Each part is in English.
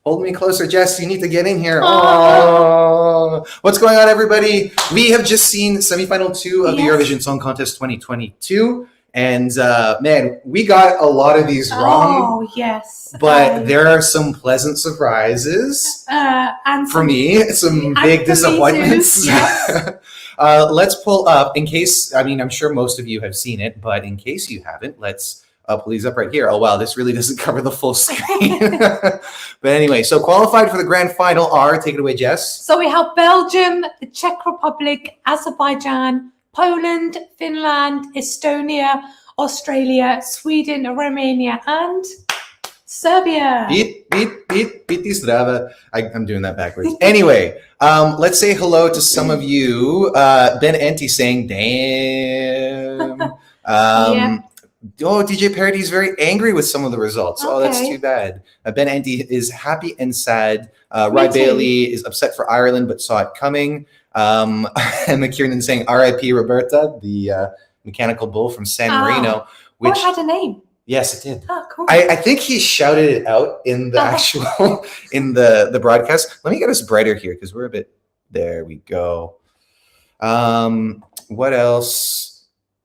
Hold me closer, Jess. You need to get in here. Oh, what's going on, everybody? We have just seen semifinal 2 of the Eurovision Song Contest 2022. And man, we got a lot of these wrong. Oh, yes. But there are some pleasant surprises. And for me, some big disappointments. Yes. Let's pull up, in case, I mean, I'm sure most of you have seen it, but in case you haven't, let's pull these up right here. Oh, wow, this really doesn't cover the full screen. But anyway, so qualified for the grand final are, take it away, Jess. So we have Belgium, the Czech Republic, Azerbaijan, Poland, Finland, Estonia, Australia, Sweden, Romania, and Serbia. Beat these Zdrava. I'm doing that backwards. Anyway, let's say hello to some of you. Ben Enti saying, damn. Oh, DJ Parody's very angry with some of the results. Okay. Oh, that's too bad. Ben Enti is happy and sad. Rye Bailey is upset for Ireland, but saw it coming. And McKiernan saying, R.I.P. Roberta, the mechanical bull from San Marino. Which had a name. Yes, it did. Oh, cool. I think he shouted it out in the actual, in the broadcast. Let me get us brighter here because we're a bit, there we go. What else?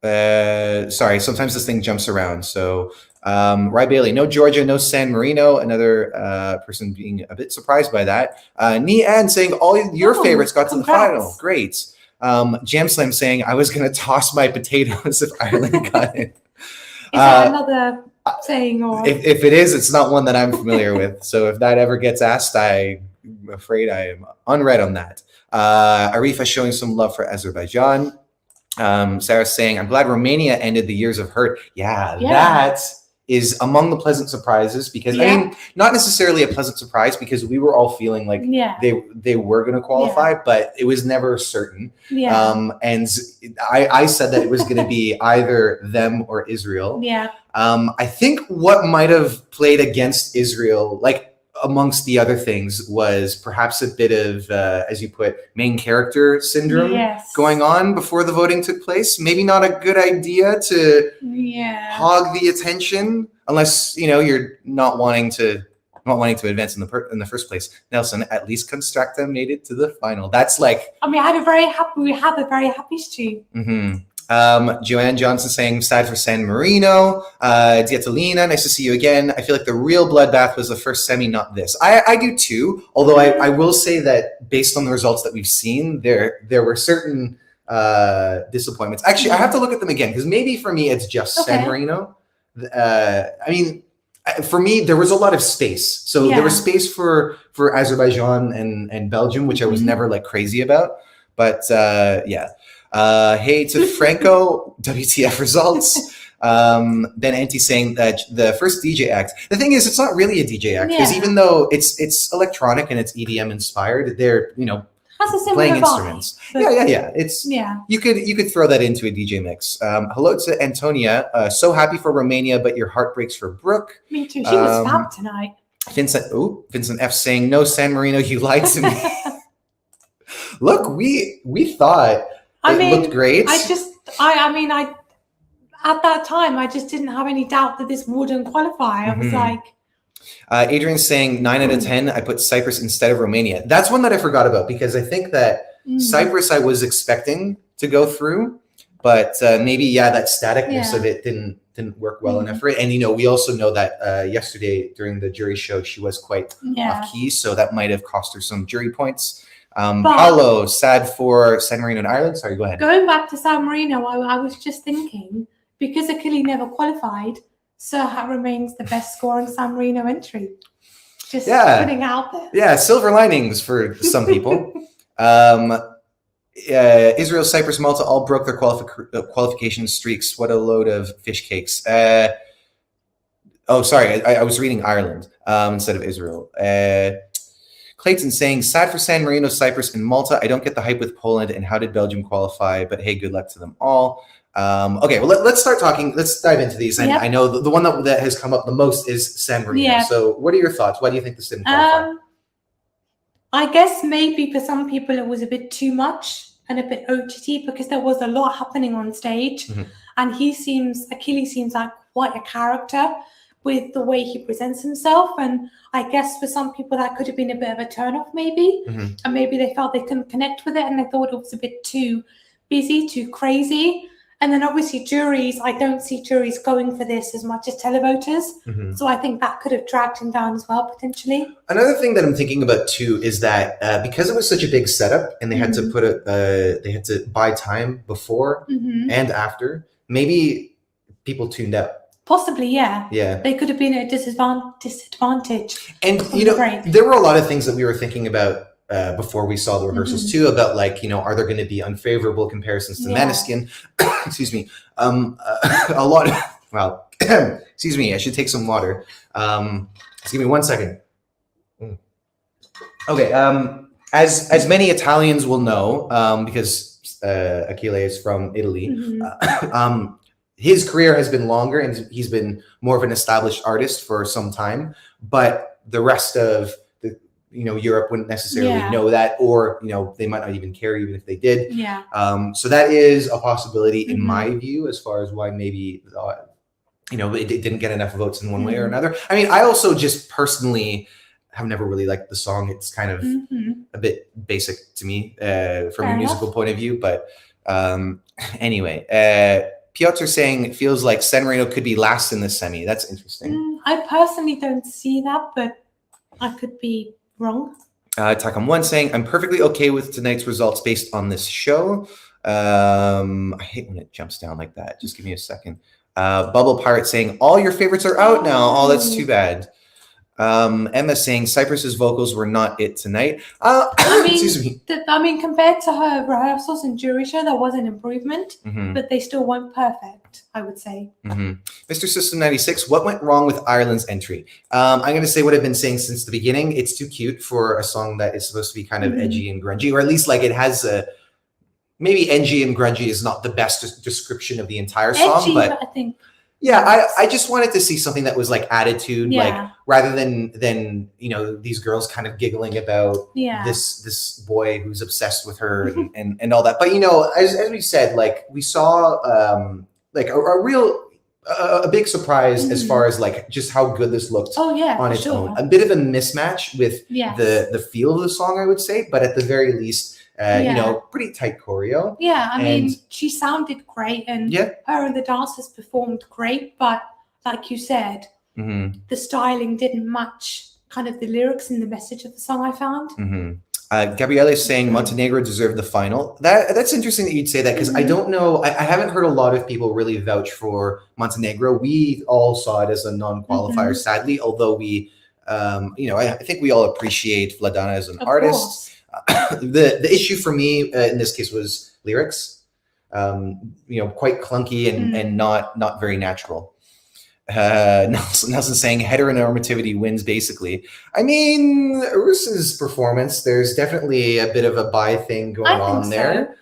Sorry, sometimes this thing jumps around. So Rye Bailey, no Georgia, no San Marino. Another person being a bit surprised by that. Nee Ann saying all your favorites got to the final. Great. Jam Slam saying I was going to toss my potatoes if Ireland got it. Is that another saying? Or if it is, it's not one that I'm familiar with. So if that ever gets asked, I'm afraid I am unread on that. Arifa showing some love for Azerbaijan. Sarah saying, I'm glad Romania ended the years of hurt. Yeah, that is among the pleasant surprises because, I mean, not necessarily a pleasant surprise because we were all feeling like they were going to qualify, but it was never certain. And I said that it was going to be either them or Israel. I think what might have played against Israel, like amongst the other things, was perhaps a bit of, as you put, main character syndrome going on before the voting took place. Maybe not a good idea to hog the attention unless you're not wanting to advance in the first place. Nelson, at least Constructa made it to the final. That's like, I mean, we have a very happy stew. Joanne Johnson saying sad for San Marino. Dietalina, nice to see you again. I feel like the real Bloodbath was the first semi, not this. I do too, although I will say that based on the results that we've seen, there were certain disappointments. Actually, I have to look at them again because maybe for me it's just San Marino. I mean, for me there was a lot of space. So there was space for Azerbaijan and Belgium, which I was never like crazy about. But hey to Franco, WTF results. Ben Enti saying that the first DJ act. The thing is, it's not really a DJ act because even though it's electronic and it's EDM inspired, they're playing instruments. It's you could throw that into a DJ mix. Hello to Antonia. So happy for Romania, but your heart breaks for Brooke. Me too. She was fab tonight. Vincent F saying no San Marino, you lied to me. Look, we thought it looked great. I at that time, I just didn't have any doubt that this wouldn't qualify. I was like... Adrian's saying 9 out of 10, I put Cyprus instead of Romania. That's one that I forgot about because I think that Cyprus I was expecting to go through, but maybe, that staticness of it didn't work well enough for it. And, we also know that yesterday during the jury show, she was quite off key, so that might have cost her some jury points. Paolo, sad for San Marino and Ireland. Sorry, go ahead. Going back to San Marino, I was just thinking, because Achille never qualified, Serhat remains the best scoring San Marino entry. Just putting out there. Yeah, silver linings for some people. Israel, Cyprus, Malta all broke their qualification streaks. What a load of fish cakes. Sorry, I was reading Ireland instead of Israel. Clayton saying, sad for San Marino, Cyprus, and Malta. I don't get the hype with Poland, and how did Belgium qualify? But hey, good luck to them all. Okay, well, let's start talking. Let's dive into these. And I know the one that has come up the most is San Marino. So what are your thoughts? Why do you think this didn't qualify? I guess maybe for some people it was a bit too much and a bit OTT because there was a lot happening on stage. And Achille seems like quite a character. with the way he presents himself. And I guess for some people that could have been a bit of a turn-off maybe. And maybe they felt they couldn't connect with it and they thought it was a bit too busy, too crazy. And then obviously juries, I don't see juries going for this as much as televoters. So I think that could have dragged him down as well, potentially. Another thing that I'm thinking about too is that because it was such a big setup and they had to put it, they had to buy time before and after, maybe people tuned out. Possibly, yeah. Yeah. They could have been at a disadvantage. And, you know, there were a lot of things that we were thinking about before we saw the rehearsals too, about like, you know, are there going to be unfavorable comparisons to Maneskin? Excuse me. A lot of, well, excuse me, I should take some water. Just give me 1 second. Okay. As many Italians will know, because Achille is from Italy, his career has been longer and he's been more of an established artist for some time, but the rest of Europe wouldn't necessarily know that, or, they might not even care even if they did. Yeah. So that is a possibility in my view, as far as why maybe, it didn't get enough votes in one way or another. I mean, I also just personally have never really liked the song. It's kind of a bit basic to me from a musical point of view. But anyway, Piotr saying it feels like San Marino could be last in the semi. That's interesting. I personally don't see that, but I could be wrong. Takam One saying, I'm perfectly okay with tonight's results based on this show. I hate when it jumps down like that. Just give me a second. Bubble Pirate saying, all your favorites are out now. Oh, that's too bad. Emma saying Cypress's vocals were not it tonight. Excuse me. Compared to her rehearsals and jury show, there was an improvement, but they still weren't perfect, I would say. Mr. System 96, what went wrong with Ireland's entry? I'm going to say what I've been saying since the beginning. It's too cute for a song that is supposed to be kind of edgy and grungy, or at least like it has a... Maybe edgy and grungy is not the best description of the entire song, edgy, but I think... Yeah, I just wanted to see something that was like attitude, like rather than these girls kind of giggling about this boy who's obsessed with her and all that. But as we said, like we saw like a big surprise as far as like just how good this looked on its own. A bit of a mismatch with the feel of the song, I would say, but at the very least. Pretty tight choreo. Yeah, I mean, she sounded great, and her and the dancers performed great. But like you said, the styling didn't match kind of the lyrics and the message of the song, I found. Gabriele is saying Montenegro deserved the final. That's interesting that you'd say that, because I don't know. I haven't heard a lot of people really vouch for Montenegro. We all saw it as a non-qualifier, sadly, although we, I think we all appreciate Vladana as an artist. The issue for me in this case was lyrics, quite clunky and not very natural. Nelson saying heteronormativity wins basically. I mean, Rus's performance, there's definitely a bit of a bi thing going on there.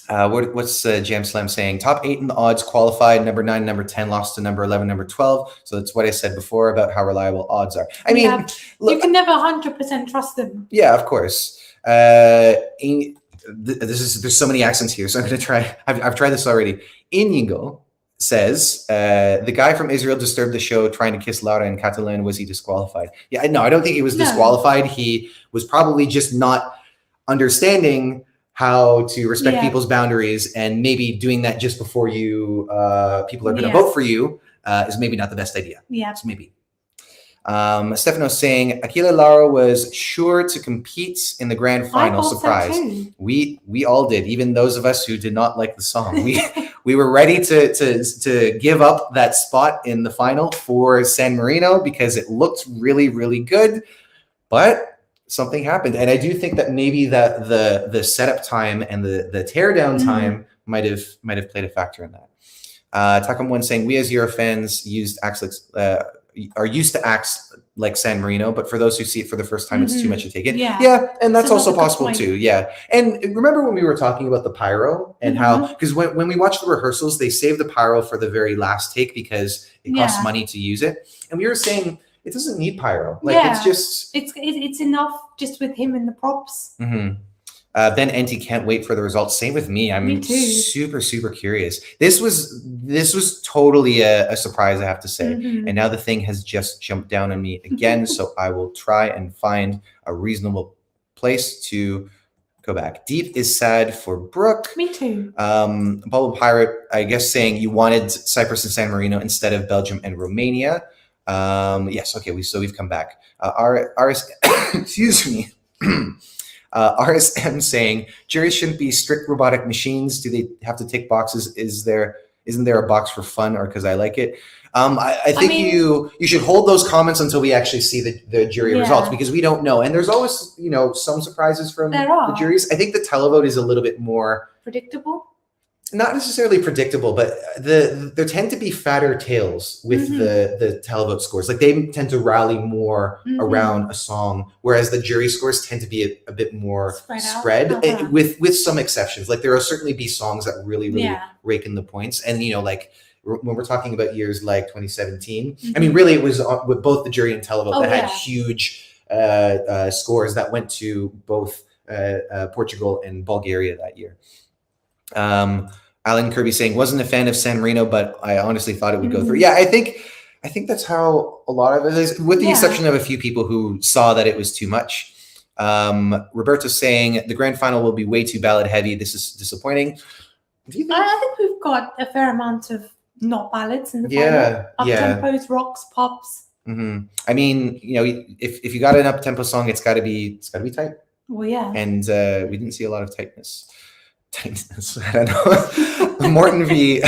What's Jam Slam saying? Top 8 in the odds qualified, number 9, number 10 lost to number 11, number 12. So that's what I said before about how reliable odds are. I mean, look, you can never 100% trust them. Yeah, of course. There's so many accents here, so I'm going to try. I've tried this already. Inigo says, the guy from Israel disturbed the show trying to kiss Laura in Catalan. Was he disqualified? Yeah, no, I don't think he was disqualified. He was probably just not understanding how to respect people's boundaries, and maybe doing that just before you people are going to vote for you is maybe not the best idea. Yeah, so maybe. Stefano saying Achille Lauro was sure to compete in the grand final. Surprise! So we all did, even those of us who did not like the song. We were ready to give up that spot in the final for San Marino because it looked really, really good, but something happened, and I do think that maybe that the setup time and the teardown time might have played a factor in that. Takam One saying we as Euro fans are used to acts like San Marino, but for those who see it for the first time, it's too much to take in. Yeah, and that's also possible too. Yeah, and remember when we were talking about the pyro and how, because when we watched the rehearsals, they saved the pyro for the very last take because it costs money to use it, and we were saying it doesn't need pyro. Like it's just it's enough just with him and the props. Ben Enti can't wait for the results. Same with me. I'm super, super curious. This was totally a surprise, I have to say. And now the thing has just jumped down on me again. So I will try and find a reasonable place to go back. Deep is sad for Brooke. Me too. Bubble Pirate, I guess, saying you wanted Cyprus and San Marino instead of Belgium and Romania. Yes, okay, we've come back. Excuse me. RSM saying juries shouldn't be strict robotic machines. Do they have to tick boxes? Isn't there a box for fun or because I like it? I think you should hold those comments until we actually see the jury results, because we don't know. And there's always, some surprises from the juries. I think the televote is a little bit more predictable. Not necessarily predictable, but there tend to be fatter tails with the televote scores. Like they tend to rally more around a song, whereas the jury scores tend to be a bit more spread with some exceptions. Like there will certainly be songs that really rake in the points. And, like when we're talking about years like 2017, I mean, really it was with both the jury and televote that had huge scores that went to both Portugal and Bulgaria that year. Alan Kirby saying wasn't a fan of San Marino, but I honestly thought it would go through. Yeah, I think that's how a lot of it is, with the exception of a few people who saw that it was too much. Roberto saying the grand final will be way too ballad heavy. This is disappointing. Do you think? I think we've got a fair amount of not ballads in the final. Up-tempos, rocks, pops. I mean, if you got an up-tempo song, it's got to be tight. Well, yeah. And we didn't see a lot of tightness. I don't know. Morton V.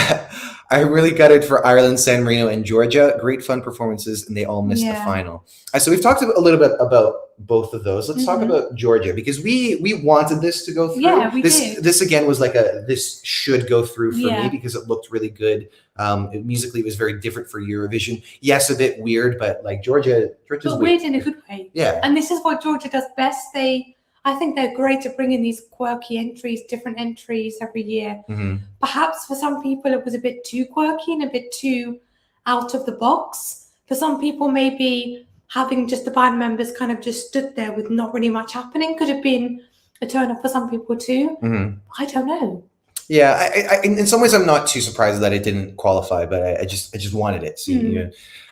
I really gutted for Ireland, San Marino, and Georgia. Great fun performances, and they all missed the final. So we've talked a little bit about both of those. Let's talk about Georgia, because we wanted this to go through. Yeah, we did. This again was like this should go through for me because it looked really good. Musically, it was very different for Eurovision. Yes, a bit weird, but like Georgia's weird in a good way. Yeah, and this is what Georgia does best. I think they're great at bringing these quirky entries, different entries every year. Perhaps for some people it was a bit too quirky and a bit too out of the box. For some people, maybe having just the band members kind of just stood there with not really much happening could have been a turn off for some people too. I don't know. Yeah, I in some ways I'm not too surprised that it didn't qualify, but I just wanted it. So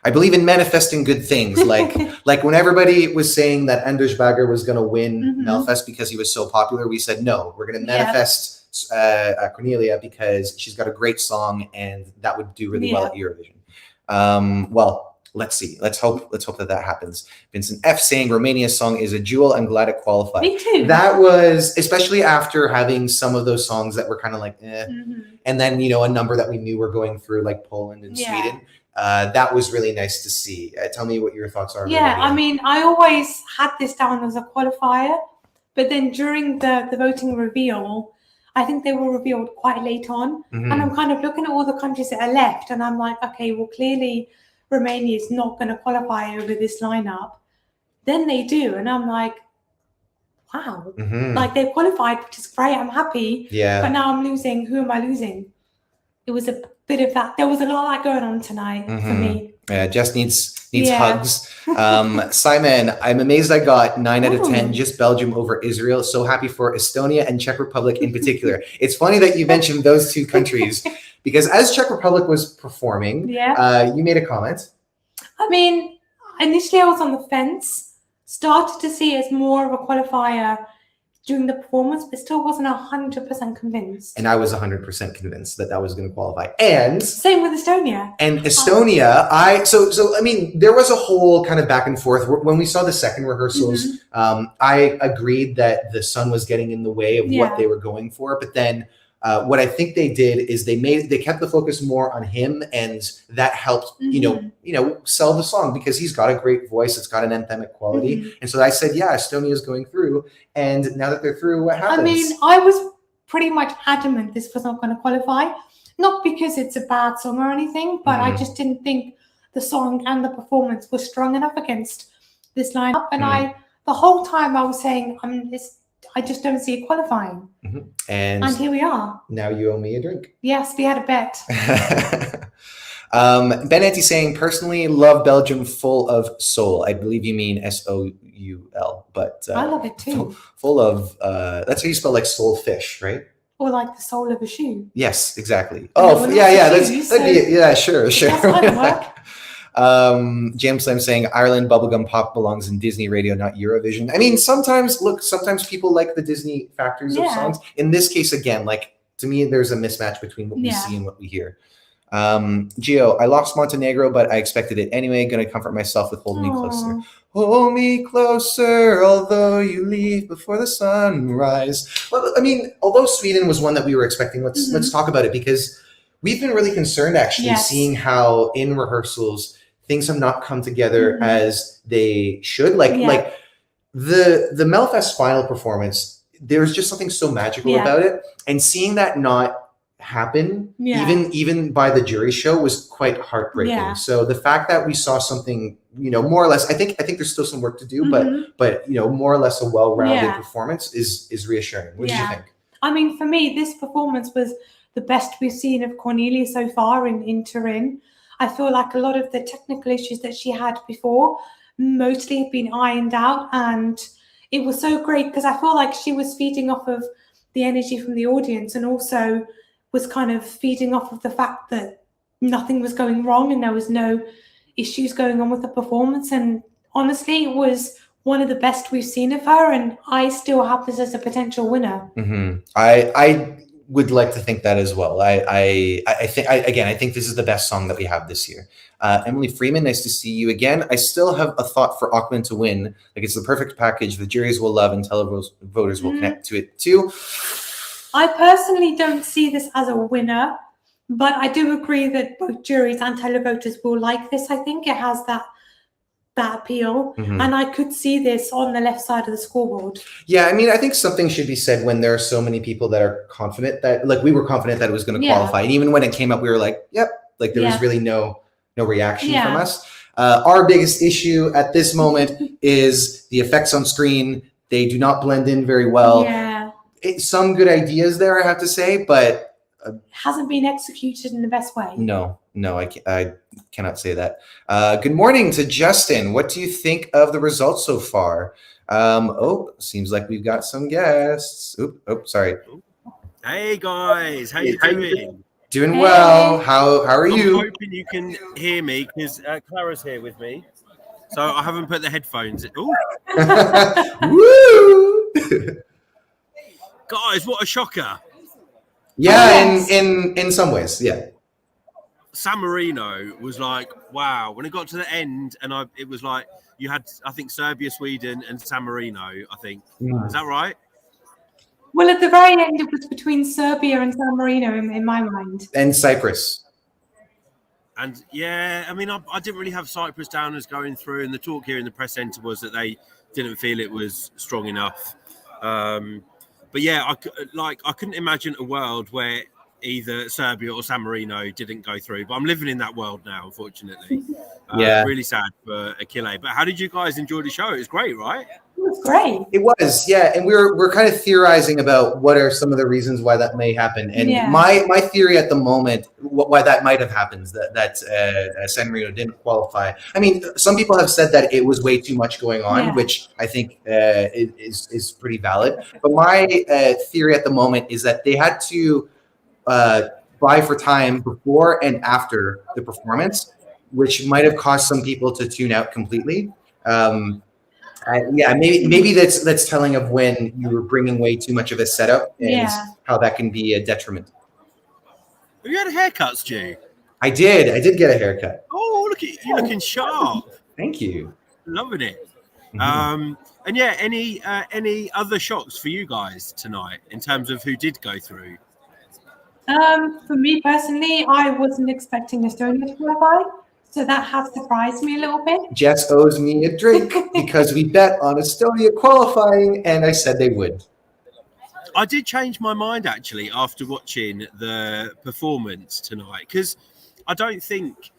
I believe in manifesting good things. Like when everybody was saying that Anders Bagger was going to win Melfest because he was so popular, we said no, we're going to manifest Cornelia because she's got a great song and that would do really well at Eurovision. Well, let's see. Let's hope that happens. Vincent F saying Romania's song is a jewel. I'm glad it qualified. Me too. That was, especially after having some of those songs that were kind of like, and then, a number that we knew were going through like Poland and Sweden. That was really nice to see. Tell me what your thoughts are. Yeah, I mean, I always had this down as a qualifier, but then during the voting reveal, I think they were revealed quite late on. And I'm kind of looking at all the countries that are left, and I'm like, okay, well, clearly Romania is not going to qualify over this lineup. Then they do, and I'm like, wow, like they qualified, which is great. I'm happy. Yeah. But now I'm losing. Who am I losing? It was a bit of that. There was a lot of that going on tonight for me. Yeah, Jess needs hugs. Simon, I'm amazed I got 9 out of 10, just Belgium over Israel. So happy for Estonia and Czech Republic in particular. It's funny that you mentioned those two countries because as Czech Republic was performing, you made a comment. I mean, initially I was on the fence, started to see it as more of a qualifier during the performance, but still wasn't 100% convinced. And I was 100% convinced that was going to qualify. And same with Estonia. And Estonia, I mean, there was a whole kind of back and forth. When we saw the second rehearsals, I agreed that the sun was getting in the way of what they were going for. But then what I think they did is they kept the focus more on him, and that helped, sell the song because he's got a great voice. It's got an anthemic quality. And so I said, yeah, Estonia is going through. And now that they're through, what happens? I mean, I was pretty much adamant this was not going to qualify. Not because it's a bad song or anything, but I just didn't think the song and the performance was strong enough against this lineup. And the whole time I was saying, I just don't see it qualifying. And here we are. Now you owe me a drink. Yes, we had a bet. Benetti saying, personally, love Belgium full of soul. I believe you mean SOUL. Q-U-L, but I love it too. Full of that's how you spell like soul fish, right? Or like the sole of a shoe. Yes, exactly. Oh, yeah, shoes, that'd be yeah, sure. That's kind of work. James Slam saying Ireland bubblegum pop belongs in Disney radio, not Eurovision. I mean, sometimes people like the Disney factors of songs. In this case, again, like to me, there's a mismatch between what we see and what we hear. Gio, I lost Montenegro, but I expected it anyway. Gonna comfort myself with Hold Me Closer. Hold me closer, although you leave before the sunrise. Well, I mean, although Sweden was one that we were expecting, let's talk about it, because we've been really concerned actually seeing how in rehearsals things have not come together as they should. Like the Melfest final performance, there's just something so magical about it, and seeing that not happen even by the jury show was quite heartbreaking. So the fact that we saw something, more or less, I think there's still some work to do, but more or less a well-rounded performance is reassuring. What did you think? I mean, for me, this performance was the best we've seen of Cornelia so far in Turin. I feel like a lot of the technical issues that she had before mostly have been ironed out, and it was so great because I feel like she was feeding off of the energy from the audience, and also was kind of feeding off of the fact that nothing was going wrong and there was no issues going on with the performance. And honestly, it was one of the best we've seen of her, and I still have this as a potential winner. I would like to think that as well. I think this is the best song that we have this year. Emily Freeman, nice to see you again. I still have a thought for Auckland to win. Like, it's the perfect package the juries will love and televoters will connect to it too. I personally don't see this as a winner, but I do agree that both juries and televoters will like this. I think it has that appeal, and I could see this on the left side of the scoreboard. Yeah, I mean, I think something should be said when there are so many people that are confident that, like, we were confident that it was going to qualify, and even when it came up, we were like, yep, like there was really no reaction from us. Our biggest issue at this moment is the effects on screen. They do not blend in very well. Some good ideas there, I have to say, but it hasn't been executed in the best way. No, I cannot say that. Good morning to Justin. What do you think of the results so far? Seems like we've got some guests. Sorry. Hey guys, how you doing? Doing well. How are you? I'm hoping you can hear me because Clara's here with me. So I haven't put the headphones in. Woo! Guys, what a shocker. In some ways, San Marino was like, wow. When it got to the end, and it was like you had, I think, Serbia, Sweden, and San Marino, I think. Is that right? Well, at the very end, it was between Serbia and San Marino in my mind. And Cyprus. And I mean, I didn't really have Cyprus down as going through, and the talk here in the press centre was that they didn't feel it was strong enough. But I couldn't imagine a world where either Serbia or San Marino didn't go through. But I'm living in that world now, unfortunately. Really sad for Achille. But how did you guys enjoy the show? It was great, right? It was great. It was, and we're kind of theorizing about what are some of the reasons why that may happen. And my theory at the moment, why that might have happened, that San Marino didn't qualify. I mean, some people have said that it was way too much going on, which I think is pretty valid. But my theory at the moment is that they had to buy for time before and after the performance, which might have caused some people to tune out completely. Maybe that's telling of when you were bringing way too much of a setup and how that can be a detriment. Have you had a haircut, Stu? I did get a haircut. Oh, look at you, you're looking sharp. Thank you. Loving it. Any other shocks for you guys tonight in terms of who did go through? For me personally, I wasn't expecting Estonia to qualify. So that has surprised me a little bit. Jess owes me a drink because we bet on Estonia qualifying, and I said they would. I did change my mind, actually, after watching the performance tonight, because I don't think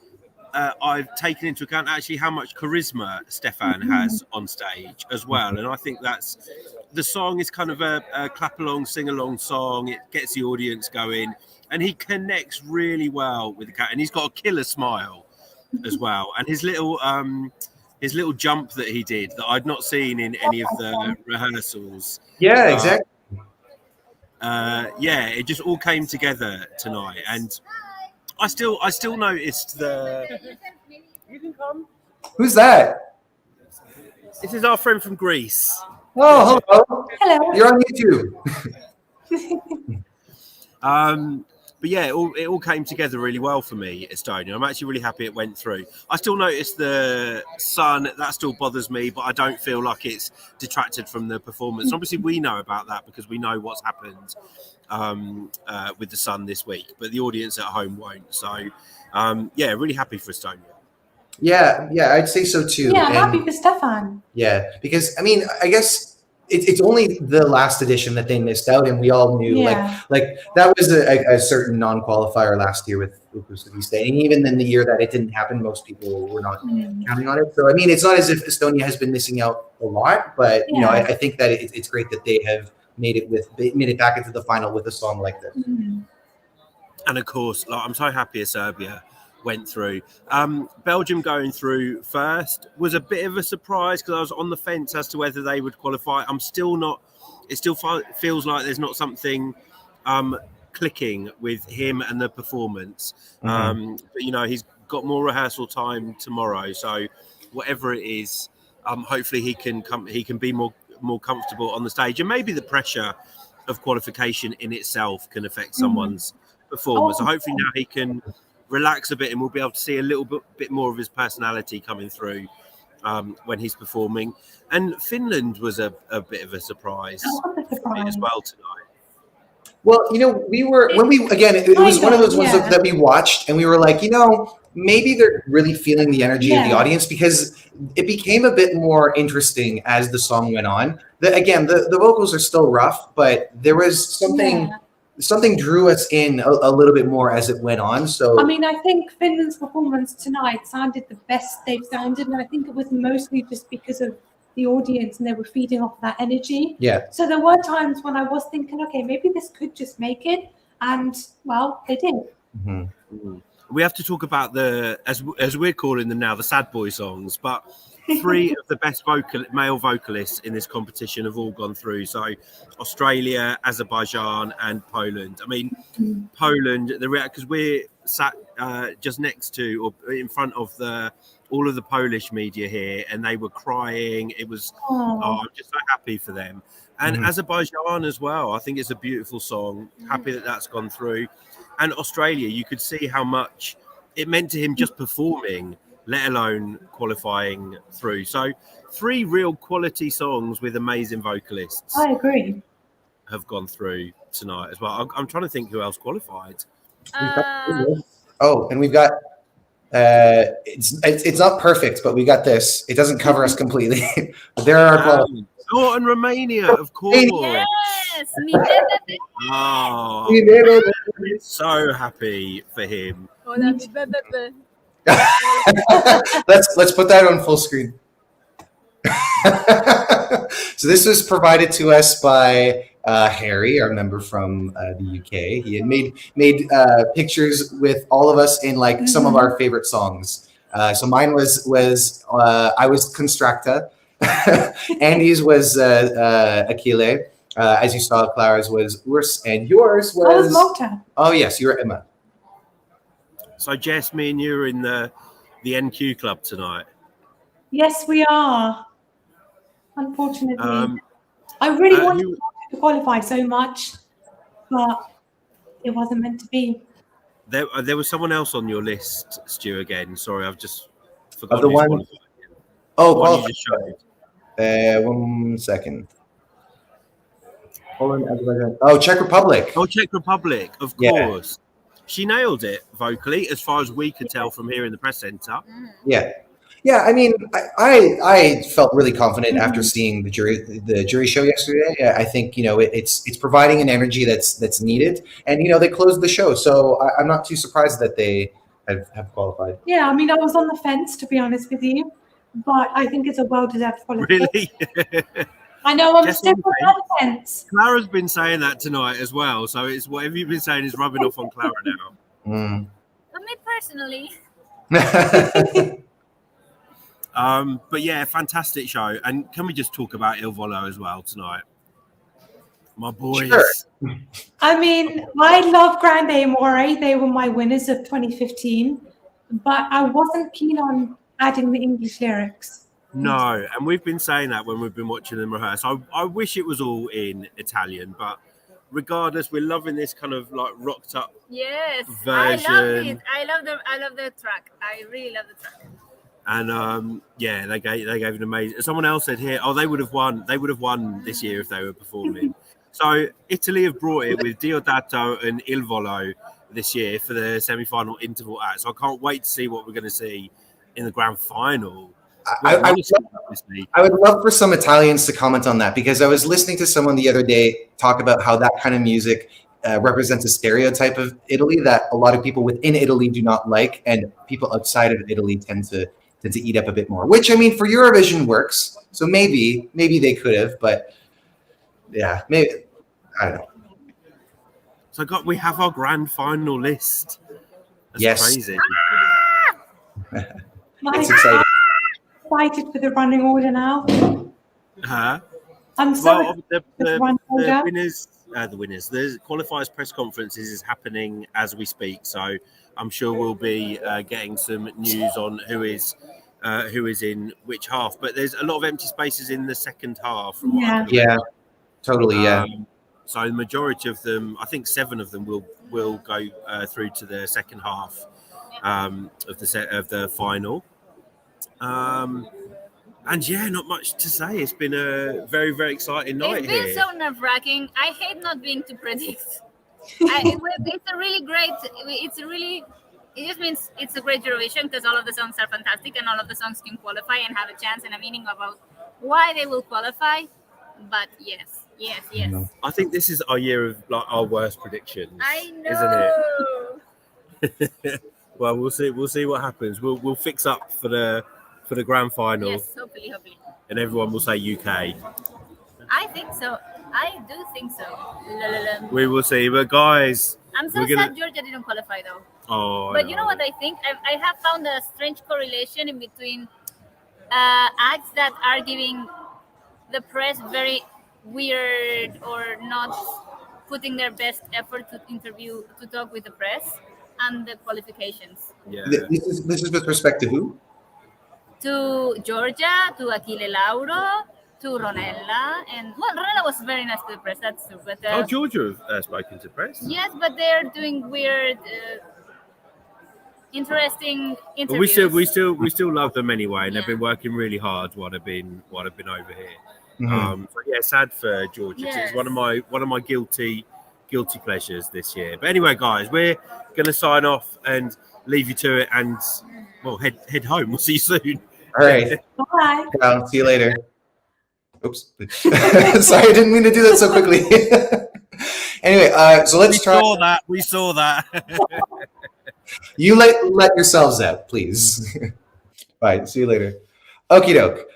I've taken into account actually how much charisma Stefan has on stage as well. And I think the song is kind of a clap-along, sing-along song. It gets the audience going, and he connects really well with the cat, and he's got a killer smile as well, and his little his little jump that he did that I'd not seen in any of the rehearsals. Yeah, exactly. Yeah, it just all came together tonight, and I still noticed the. You can come. Who's that? This is our friend from Greece. Oh, hello. Hello. You're on YouTube. But yeah, it all came together really well for me, Estonia. I'm actually really happy it went through. I still noticed the sun, that still bothers me, but I don't feel like it's detracted from the performance. Obviously, we know about that because we know what's happened with the sun this week, but the audience at home won't. So, yeah, really happy for Estonia. Yeah, I'd say so too. Yeah, I'm happy for Stefan. Yeah, because I mean, I guess it's only the last edition that they missed out, and we all knew like that was a certain non-qualifier last year with Upusa staying. Even in the year that it didn't happen, most people were not counting on it. So I mean, it's not as if Estonia has been missing out a lot, but you know, I think that it's great that they have made it back into the final with a song like this. And of course, like, I'm so happy Serbia went through. Belgium going through first was a bit of a surprise because I was on the fence as to whether they would qualify. I'm still not. It still feels like there's not something clicking with him and the performance. But you know, he's got more rehearsal time tomorrow, so whatever it is, hopefully he can be more comfortable on the stage, and maybe the pressure of qualification in itself can affect someone's performance. So hopefully now he can relax a bit, and we'll be able to see a little bit more of his personality coming through when he's performing. And Finland was a bit of a surprise for me as well tonight. Well, you know, it was one of those ones that we watched, and we were like, you know, maybe they're really feeling the energy of the audience, because it became a bit more interesting as the song went on. The vocals are still rough, but there was something. Something drew us in a little bit more as it went on. So I mean, I think Finland's performance tonight sounded the best they've sounded, and I think it was mostly just because of the audience, and they were feeding off that energy. Yeah. So there were times when I was thinking, okay, maybe this could just make it, and well, they did. We have to talk about as we're calling them now, the sad boy songs, but 3 of the best male vocalists in this competition have all gone through. So Australia, Azerbaijan, and Poland. I mean, Poland, because we're sat just next to or in front of all of the Polish media here, and they were crying. It was, I'm just so happy for them. And Azerbaijan as well. I think it's a beautiful song. Happy that that's gone through. And Australia, you could see how much it meant to him just performing, let alone qualifying through. So 3 real quality songs with amazing vocalists. I agree. Have gone through tonight as well. I'm trying to think who else qualified. And we've got it's not perfect, but we got this. It doesn't cover us completely. But there are and Romania, of course. Yes, so happy for him. Let's put that on full screen. So this was provided to us by Harry, our member from the UK. He had made pictures with all of us in like some of our favorite songs. So mine was I was Constracta. Andy's was Aquile. As you saw, Clara's was Urs, and yours was... I was Malta. Oh, yes, you were Emma. So, Jess, me and you are in the NQ club tonight. Yes, we are. Unfortunately. I really wanted to qualify so much, but it wasn't meant to be. There was someone else on your list, Stu, again. Sorry, I've just forgotten. The one... Oh, you just showed. 1 second. Poland, Azerbaijan. Oh, Czech Republic. Oh, Czech Republic, of course. She nailed it vocally, as far as we could tell from here in the press centre. Yeah. I mean, I felt really confident after seeing the jury show yesterday. I think it's providing an energy that's needed, and they closed the show, so I'm not too surprised that they have qualified. Yeah, I mean, I was on the fence, to be honest with you, but I think it's a well-deserved qualification. Really? I know, I'm still on the fence. Clara's been saying that tonight as well, so it's whatever you've been saying is rubbing off on Clara now. For me personally. But yeah, fantastic show. And can we just talk about Il Volo as well tonight? My boys. Sure. I mean, I love Grande Amore. They were my winners of 2015, but I wasn't keen on adding the English lyrics. No, and we've been saying that when we've been watching them rehearse. I wish it was all in Italian, but regardless, we're loving this kind of like rocked up version. I love it. I love the track. I really love the track. And yeah, they gave an amazing. Someone else said here, they would have won. They would have won this year if they were performing. So Italy have brought it with Diodato and Il Volo this year for the semi-final interval act. So I can't wait to see what we're going to see in the grand final. I would love for some Italians to comment on that, because I was listening to someone the other day talk about how that kind of music represents a stereotype of Italy that a lot of people within Italy do not like, and people outside of Italy tend to eat up a bit more. Which, I mean, for Eurovision works. So maybe they could have, but yeah, maybe. I don't know. So we have our grand final list. That's yes. Crazy. It's exciting. Excited for the running order now. Huh? I'm so the winners. The qualifiers press conferences is happening as we speak. So I'm sure we'll be getting some news on who is in which half. But there's a lot of empty spaces in the second half. Yeah, totally. Yeah. So the majority of them, I think 7 of them, will go through to the second half of the final. And yeah, not much to say. It's been a very, very exciting night here. It's been so nerve-wracking. I hate not being to predict. It's a really great. It just means it's a great Eurovision because all of the songs are fantastic and all of the songs can qualify and have a chance and a meaning about why they will qualify. But yes. I think this is our year of like our worst predictions. I know. Isn't it? Well, we'll see. We'll see what happens. We'll fix up for the grand final. Yes, hopefully. And everyone will say UK. I think so. I do think so. We will see. But guys, I'm so sad Georgia didn't qualify though. Oh. But you know what I think? I have found a strange correlation in between acts that are giving the press very weird or not putting their best effort to talk with the press and the qualifications. Yeah. This is with respect to who? To Georgia, to Achille Lauro, to Ronella, and Ronella was very nice to the press. That's true. But Georgia has spoken to press. Yes, but they're doing weird, interesting interviews. But we still love them anyway, and they've been working really hard while they've been over here. Mm-hmm. But yeah, sad for Georgia. Yes. It's one of my guilty pleasures this year. But anyway, guys, we're gonna sign off and leave you to it, and well, head home. We'll see you soon. All right. Bye. Well, see you later. Oops. Sorry, I didn't mean to do that so quickly. Anyway, so let's try. We saw that. You let yourselves out, please. Bye. See you later. Okie doke.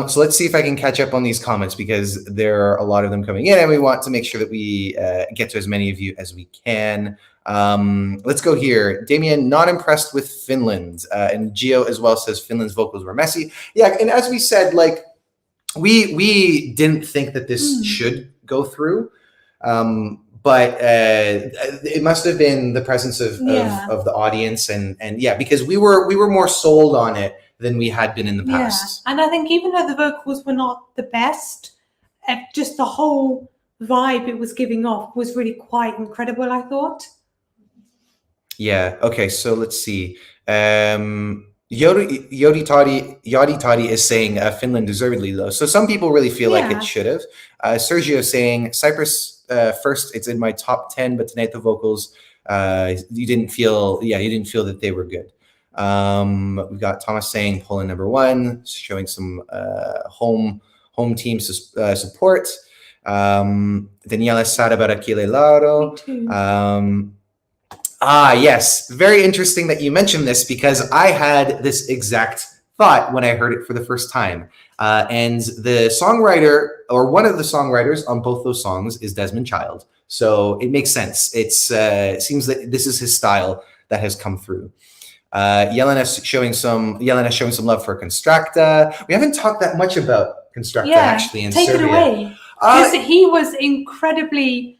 So let's see if I can catch up on these comments, because there are a lot of them coming in, and we want to make sure that we get to as many of you as we can. Let's go here. Damien, not impressed with Finland. And Gio as well says Finland's vocals were messy. Yeah, and as we said, like, we didn't think that this should go through. But it must have been the presence of the audience, and yeah, because we were more sold on it than we had been in the past. And I think even though the vocals were not the best, just the whole vibe it was giving off was really quite incredible, I thought. Yeah. Okay. So let's see. Yodi Toddy is saying Finland deservedly low. So some people really feel like it should have. Sergio saying Cyprus first. It's in my top 10, but tonight the vocals you didn't feel that they were good. We've got Thomas saying Poland number 1, showing some home team support. Daniela sad about Achille Lauro. Yes. Very interesting that you mentioned this, because I had this exact thought when I heard it for the first time. And the songwriter, or one of the songwriters on both those songs, is Desmond Child. So it makes sense. It seems that this is his style that has come through. Yelena showing some love for Constracta. We haven't talked that much about Constracta actually in take Serbia. it away. Because he was incredibly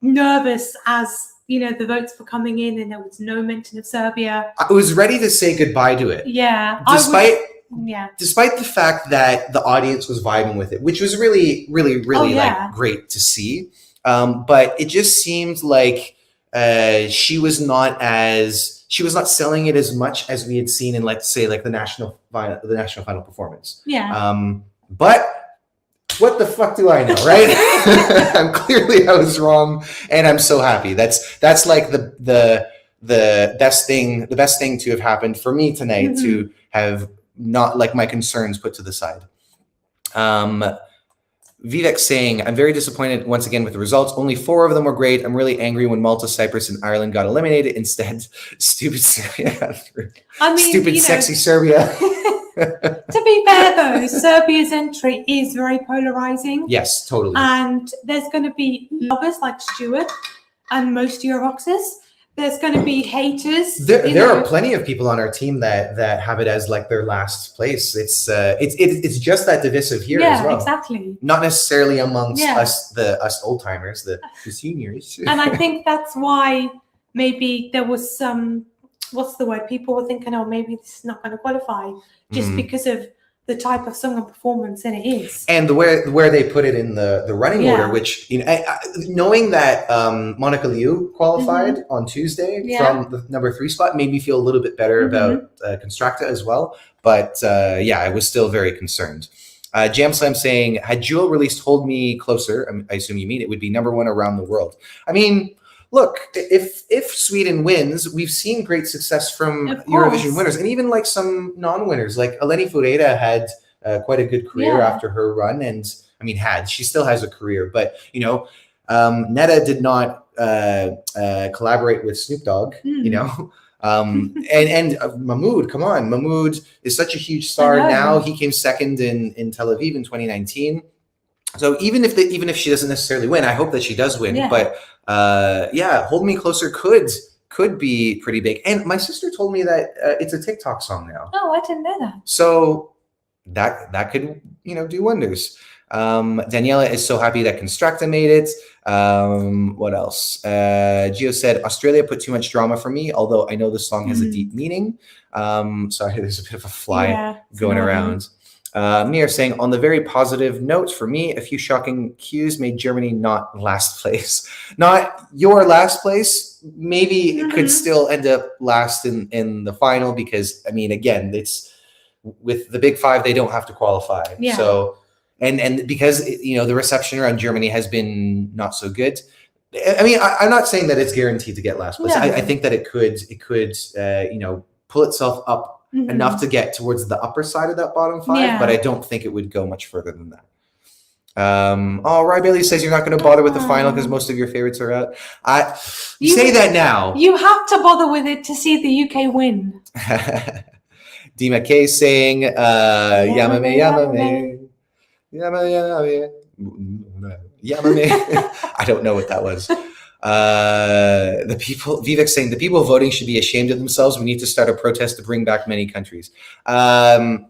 nervous as the votes were coming in, and there was no mention of Serbia. I was ready to say goodbye to it. Yeah, despite the fact that the audience was vibing with it, which was really, really, really like great to see. But it just seemed like she was not selling it as much as we had seen in, let's say, like the national final performance. Yeah. But what the fuck do I know, right? I was wrong, and I'm so happy. That's like the best thing to have happened for me tonight, to have not like my concerns put to the side. Vivek saying, I'm very disappointed once again with the results. Only 4 of them were great. I'm really angry when Malta, Cyprus, and Ireland got eliminated. Instead, stupid Serbia got through. Sexy Serbia. To be fair, though, Serbia's entry is very polarizing. Yes, totally. And there's going to be lovers like Stuart and most Euroboxers. There's going to be haters. There are plenty of people on our team that have it as like their last place. It's just that divisive here as well. Yeah, exactly. Not necessarily amongst us old timers, the seniors. And I think that's why maybe there was some. What's the word? People were thinking, oh, maybe this is not going to qualify just because of the type of song and performance that it is. And where they put it in the running order, which, knowing that Monica Liu qualified on Tuesday from the number 3 spot made me feel a little bit better about Constracta as well. But I was still very concerned. Jam Slam saying, had Jewel released Hold Me Closer, I assume you mean it would be number 1 around the world. I mean, look, if Sweden wins, we've seen great success from Eurovision winners, and even like some non-winners. Like Eleni Foureira had quite a good career after her run, and I mean, she still has a career. But Netta did not collaborate with Snoop Dogg. And Mahmoud, come on, Mahmoud is such a huge star now. He came second in Tel Aviv in 2019. So even if she doesn't necessarily win, I hope that she does win. Yeah. But Hold Me Closer could be pretty big. And my sister told me that it's a TikTok song now. Oh, I didn't know that. So that could do wonders. Daniela is so happy that Constracta made it. What else? Gio said Australia put too much drama for me, although I know the song has a deep meaning. Sorry, there's a bit of a fly going around. Mir saying, on the very positive note, for me, a few shocking cues made Germany not last place. Not your last place. Maybe it could still end up last in the final because, I mean, again, it's with the big 5, they don't have to qualify. Yeah. So, and because, the reception around Germany has been not so good. I mean, I'm not saying that it's guaranteed to get last place. No. I think that it could pull itself up enough to get towards the upper side of that bottom 5, but I don't think it would go much further than that. Rye Bailey says you're not going to bother with the final because most of your favorites are out. You say that now. You have to bother with it to see the UK win. Dima K saying, Yamame. I don't know what that was. Vivek saying the people voting should be ashamed of themselves. We need to start a protest to bring back many countries. Well,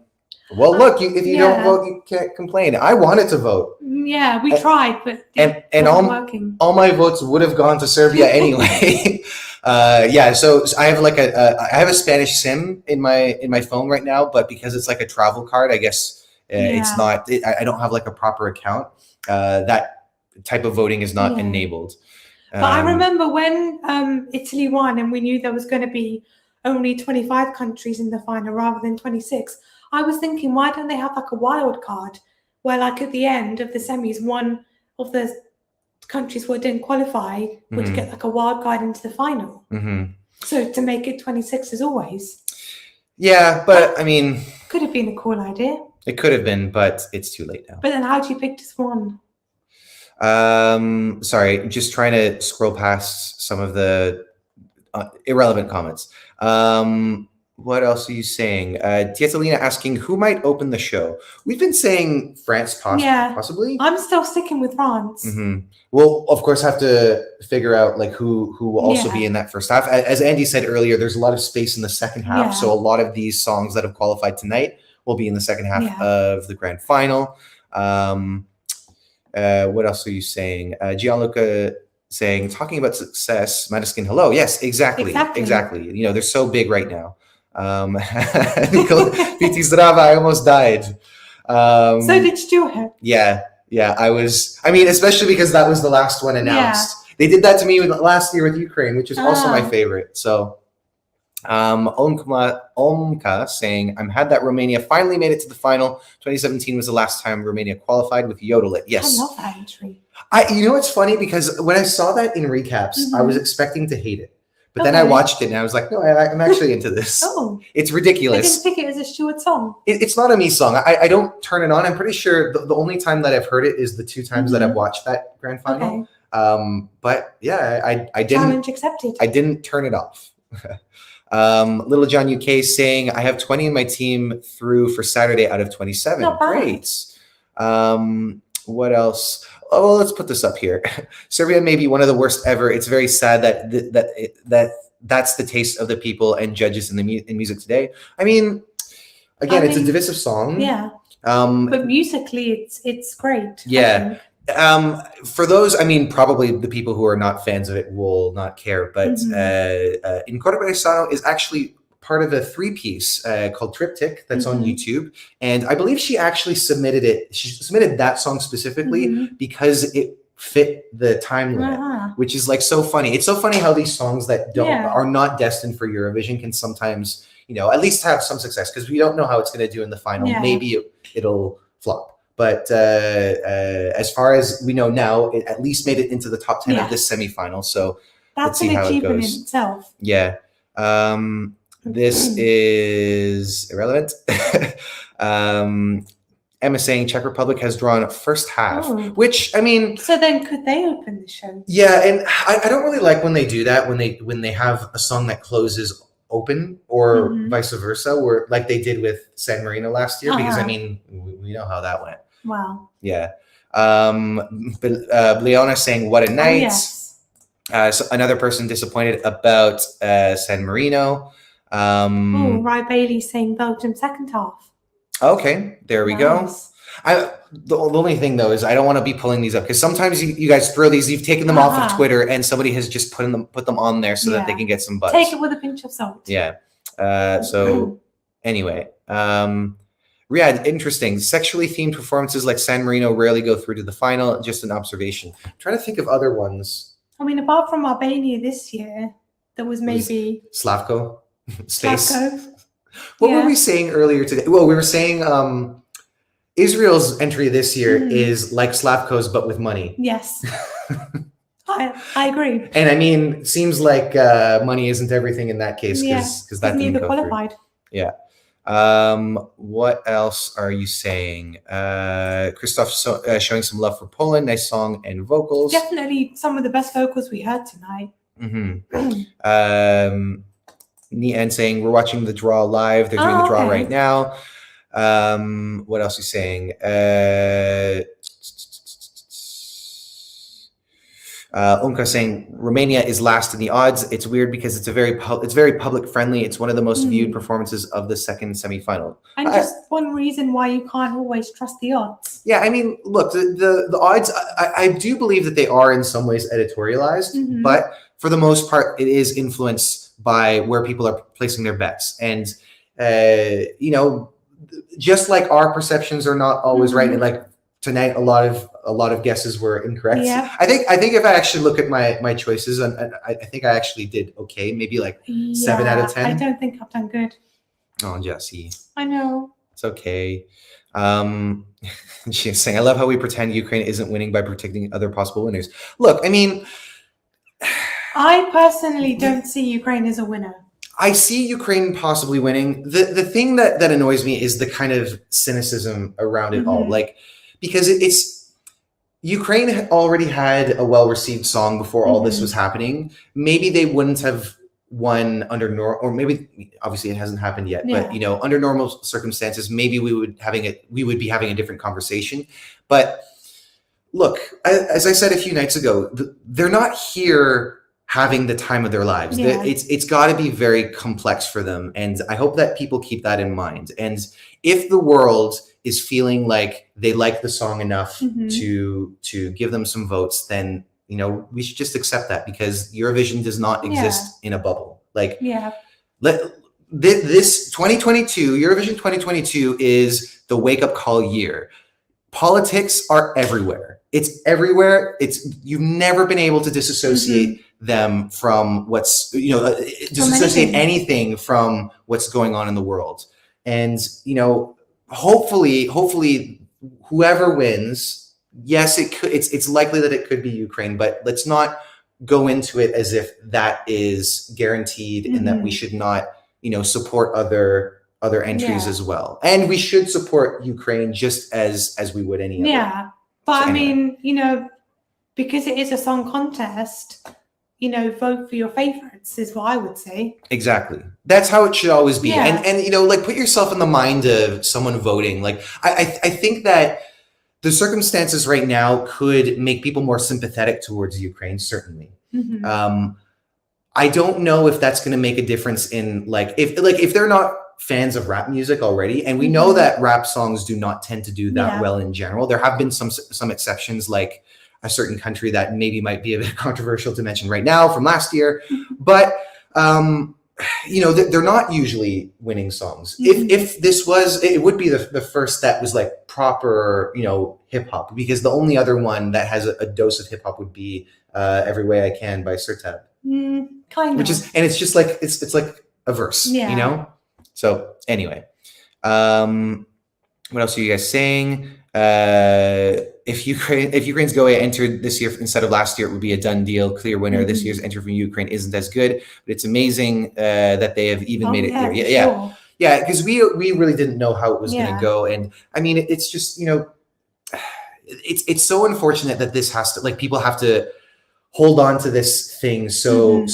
look, if you don't vote, you can't complain. I wanted to vote. Yeah, we tried, but it wasn't working. All my votes would have gone to Serbia anyway. So I have I have a Spanish SIM in my phone right now, but because it's like a travel card, I guess it's not. I don't have like a proper account. That type of voting is not enabled. But I remember when Italy won and we knew there was going to be only 25 countries in the final rather than 26, I was thinking, why don't they have like a wild card where like at the end of the semis, one of the countries who didn't qualify would get like a wild card into the final. So to make it 26 as always. Yeah, but I mean... Could have been a cool idea. It could have been, but it's too late now. But then how do you pick just one? Sorry, just trying to scroll past some of the irrelevant comments. What else are you saying? Tietalina asking who might open the show. We've been saying France, possibly. I'm still sticking with France. We'll of course have to figure out like who will also be in that first half. As Andy said earlier, there's a lot of space in the second half, so a lot of these songs that have qualified tonight will be in the second half of the grand final. What else are you saying? Gianluca saying, talking about success, Madiskin, hello. Yes, exactly. You know, they're so big right now. PT Zdrava, I almost died. So did Stuart. Yeah, I mean, especially because that was the last one announced. They did that to me last year with Ukraine, which is also my favorite. So Omka saying, I'm had that Romania finally made it to the final. 2017 was the last time Romania qualified with Yodel It. Yes. I love that entry. You know, it's funny because when I saw that in recaps, I was expecting to hate it. But then I watched it and I was like, no, I'm actually into this. It's ridiculous. I didn't pick it as a Stuart song. It's not a me song. I don't turn it on. I'm pretty sure the only time that I've heard it is the 2 times that I've watched that grand final. But yeah, I didn't. Challenge accepted. I didn't turn it off. Little John UK saying, I have 20 in my team through for Saturday out of 27. Not bad. Great. What else? Oh, well, let's put this up here. Serbia may be one of the worst ever. It's very sad that's the taste of the people and judges in music today. I mean, again, it's a divisive song. Yeah. But musically, it's great. Yeah. For those, I mean, probably the people who are not fans of it will not care, but Incorpore Sano is actually part of a 3-piece called Triptych that's on YouTube. And I believe she actually submitted it. She submitted that song specifically because it fit the time limit, which is like so funny. It's so funny how these songs that are not destined for Eurovision can sometimes, you know, at least have some success, because we don't know how it's going to do in the final. Maybe it'll flop. But as far as we know now, it at least made it into the top 10 of this semifinal. So let's see how it goes. In itself. Yeah. This is irrelevant. Emma saying Czech Republic has drawn first half, which, I mean. So then could they open the show? Yeah, and I don't really like when they do that, when they have a song that closes open or vice versa, or like they did with San Marino last year, because I mean, we know how that went. Wow. Yeah. But Leona saying, what a night. So another person disappointed about San Marino. Rye Bailey saying Belgium second half. Okay, there we go. The only thing though is I don't want to be pulling these up, because sometimes you guys throw these, you've taken them off of Twitter and somebody has just put them on there so that they can get some buzz. Take it with a pinch of salt. Yeah. So anyway, Riyadh, interesting. Sexually themed performances like San Marino rarely go through to the final. Just an observation. I'm trying to think of other ones. I mean, apart from Albania this year, there was maybe Slavko. Space. Slavko. What were we saying earlier today? Well, we were saying Israel's entry this year is like Slavko's, but with money. Yes. I agree. And I mean, seems like money isn't everything in that case, because that didn't go qualified. Through. Yeah. What else are you saying? Christoph showing some love for Poland. Nice song and vocals. Definitely some of the best vocals we heard tonight. Nian saying we're watching the draw live. They're doing the draw right now. What else are you saying? Umka saying Romania is last in the odds. It's weird because it's very public friendly. It's one of the most viewed performances of the second semifinal. And just one reason why you can't always trust the odds. Yeah, I mean, look, the odds. I do believe that they are in some ways editorialized, but for the most part, it is influenced by where people are placing their bets. And you know, just like our perceptions are not always right, and like tonight, a lot of guesses were incorrect. Yeah. I think if I actually look at my choices, and I think I actually did okay, maybe like 7 out of 10. I don't think I've done good. Oh, Jesse. I know. It's okay. She's saying, I love how we pretend Ukraine isn't winning by predicting other possible winners. Look, I mean, I personally don't see Ukraine as a winner. I see Ukraine possibly winning. The thing that annoys me is the kind of cynicism around it all. Like, because it's Ukraine already had a well-received song before all this was happening. Maybe they wouldn't have one under normal, or maybe obviously it hasn't happened yet, Yeah. but you know, under normal circumstances, maybe we would be having a different conversation. But look, as I said a few nights ago, they're not here having the time of their lives. Yeah. It's got to be very complex for them, and I hope that people keep that in mind. And if the world is feeling like they like the song enough to give them some votes, then you know, we should just accept that, because Eurovision does not exist in a bubble. Like, this 2022, Eurovision 2022 is the wake-up call year. Politics are everywhere. It's everywhere. You've never been able to disassociate them from what's, you know, disassociate anything from what's going on in the world. And, you know, hopefully whoever wins, yes, it's likely that it could be Ukraine, but let's not go into it as if that is guaranteed and that we should not, you know, support other entries as well. And we should support Ukraine just as we would any other. Yeah. But So I anyway. mean, you know, because it is a song contest, you know, vote for your favorites is what I would say. Exactly. That's how it should always be. Yeah. And you know, like, put yourself in the mind of someone voting. Like, I think that the circumstances right now could make people more sympathetic towards Ukraine, certainly. I don't know if that's going to make a difference in if they're not fans of rap music already, and we know that rap songs do not tend to do that well in general. There have been some exceptions, like a certain country that maybe might be a bit controversial to mention right now from last year, but you know, they're not usually winning songs. If this was, it would be the first that was like proper, you know, hip hop, because the only other one that has a dose of hip hop would be Every Way I Can by Sertab. Kind of. Which is, and it's just like, it's like a verse, you know? So anyway, what else are you guys saying? If Ukraine's Go entered this year instead of last year, it would be a done deal, clear winner. This year's entry from Ukraine isn't as good, but it's amazing that they have even made it here. Yeah, because we really didn't know how it was going to go, and I mean, it's just, you know, it's so unfortunate that this has to, like, people have to hold on to this thing so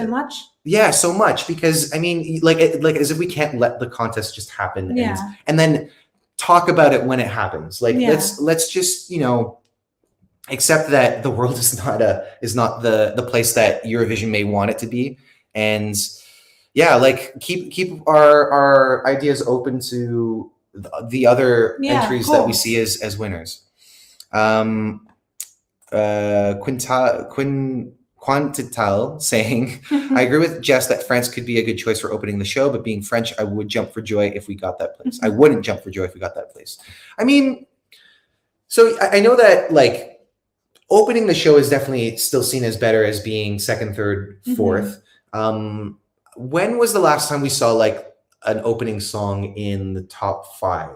much. Yeah, so much, because I mean, like as if we can't let the contest just happen and then talk about it when it happens. Like, let's just, you know, accept that the world is not the place that Eurovision may want it to be, and like keep our ideas open to the other entries that we see as winners. Quantital saying, I agree with Jess that France could be a good choice for opening the show, but being French, I would jump for joy if we got that place. I wouldn't jump for joy if we got that place. I mean, so I know that, like, opening the show is definitely still seen as better as being second, third, fourth. When was the last time we saw like an opening song in the top 5?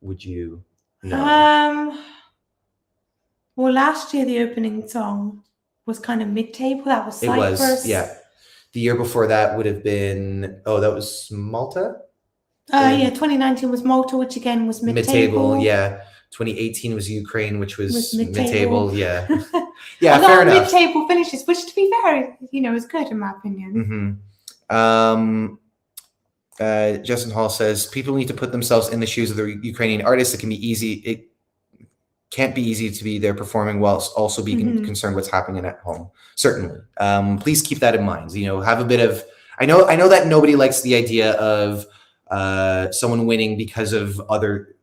Would you know? Well, last year the opening song was kind of mid-table. That was Cyprus. It was, yeah. The year before that would have been, that was Malta? 2019 was Malta, which again was mid-table. Yeah. 2018 was Ukraine, which was mid-table. Yeah. Yeah, fair enough. Mid-table finishes, which, to be fair, you know, is good in my opinion. Justin Hall says, people need to put themselves in the shoes of the Ukrainian artists. It can't be easy to be there performing whilst also be concerned what's happening at home. Certainly. Please keep that in mind. You know, have a bit of, I know that nobody likes the idea of someone winning because of other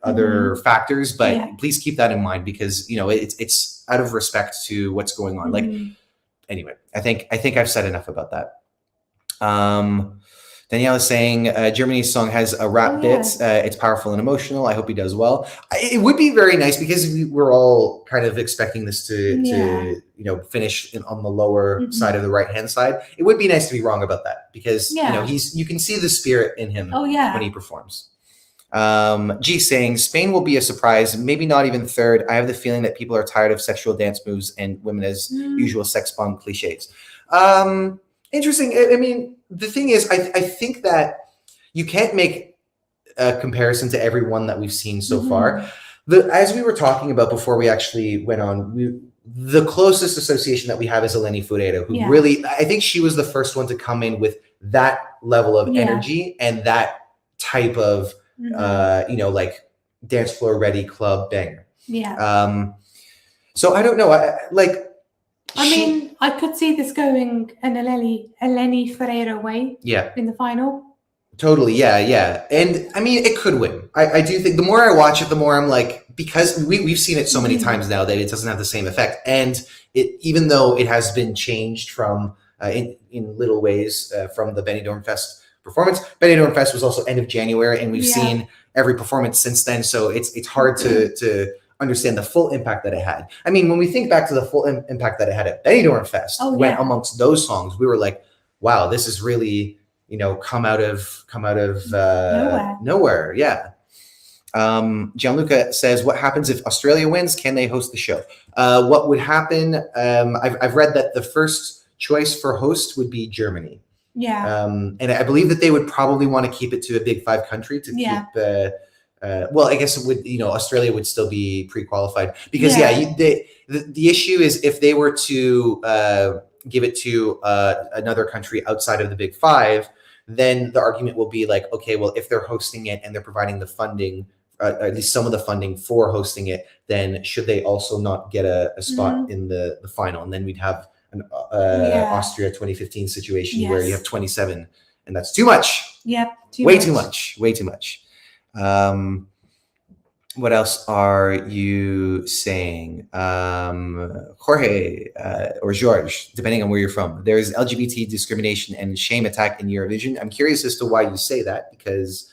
factors, but please keep that in mind, because, you know, it's out of respect to what's going on. Like, anyway, I think I've said enough about that. Danielle is saying Germany's song has a rap bit. It's powerful and emotional. I hope he does well. It would be very nice, because we're all kind of expecting this to you know, finish on the lower side of the right hand side. It would be nice to be wrong about that, because you know, you can see the spirit in him when he performs. G saying Spain will be a surprise, maybe not even third. I have the feeling that people are tired of sexual dance moves and women as usual sex bomb cliches. Interesting. I mean, the thing is, I think that you can't make a comparison to every one that we've seen so far. As we were talking about before we actually went on, the closest association that we have is Eleni Foureiro, who really, I think she was the first one to come in with that level of energy and that type of, you know, like dance floor ready club banger. So I don't know. I mean, I could see this going an Eleni Foureiro way in the final. Totally, yeah. And I mean, it could win. I do think the more I watch it, the more I'm like, because we've seen it so many times now that it doesn't have the same effect. And even though it has been changed from in little ways from the Benidorm Fest performance, Benidorm Fest was also end of January, and we've seen every performance since then. So it's hard to understand the full impact that it had. I mean, when we think back to the full impact that it had at Benidorm Fest, when amongst those songs, we were like, wow, this is really, you know, come out of nowhere. Yeah. Gianluca says, what happens if Australia wins? Can they host the show? What would happen? I've read that the first choice for host would be Germany. And I believe that they would probably want to keep it to a Big Five country to keep, well, I guess it would, you know, Australia would still be pre-qualified because the issue is if they were to give it to another country outside of the Big Five, then the argument will be like, okay, well, if they're hosting it and they're providing the funding, at least some of the funding for hosting it, then should they also not get a spot in the final? And then we'd have an Austria 2015 situation where you have 27, and that's too much. Way too much. What else are you saying? Jorge or George, depending on where you're from. There is LGBT discrimination and shame attack in Eurovision. I'm curious as to why you say that, because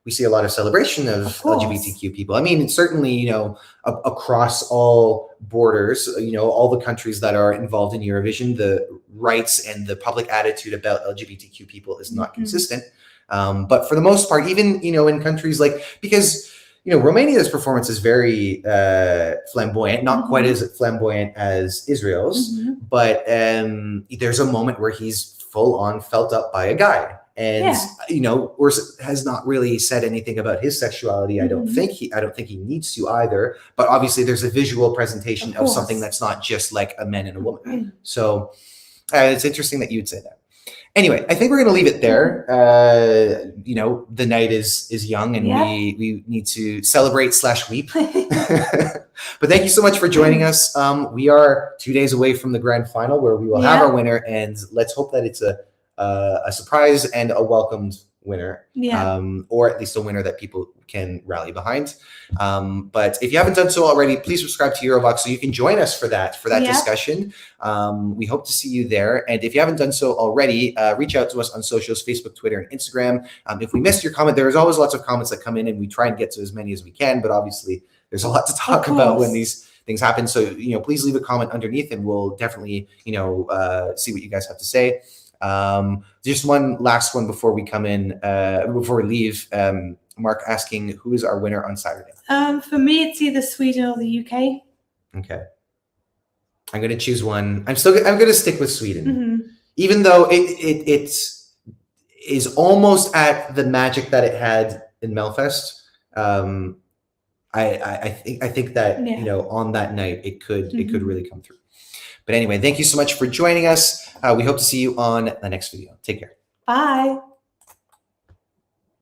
we see a lot of celebration of LGBTQ people. I mean, certainly, you know, across all borders, you know, all the countries that are involved in Eurovision, the rights and the public attitude about LGBTQ people is not consistent. But for the most part, even, you know, in countries like, because, you know, Romania's performance is very flamboyant, not quite as flamboyant as Israel's, but there's a moment where he's full on felt up by a guy. And you know, Urs has not really said anything about his sexuality. I don't think he needs to either. But obviously, there's a visual presentation of something that's not just like a man and a woman. So it's interesting that you'd say that. Anyway, I think we're going to leave it there. You know, the night is young, and we need to celebrate / weep. But thank you so much for joining us. We are 2 days away from the grand final, where we will have our winner, and let's hope that it's a surprise and a welcomed winner, or at least a winner that people can rally behind. But if you haven't done so already, please subscribe to Eurovox so you can join us for that discussion. We hope to see you there. And if you haven't done so already, reach out to us on socials, Facebook, Twitter, and Instagram. If we missed your comment, there's always lots of comments that come in, and we try and get to as many as we can. But obviously, there's a lot to talk about when these things happen. So, you know, please leave a comment underneath, and we'll definitely, you know, see what you guys have to say. Just one last one before we come in, before we leave. Mark asking, who is our winner on Saturday? For me, it's either Sweden or the UK. Okay. I'm going to choose one. I'm going to stick with Sweden, even though it is almost at the magic that it had in Melfest. I think that, you know, on that night, it could really come through. But anyway, thank you so much for joining us. We hope to see you on the next video. Take care. Bye.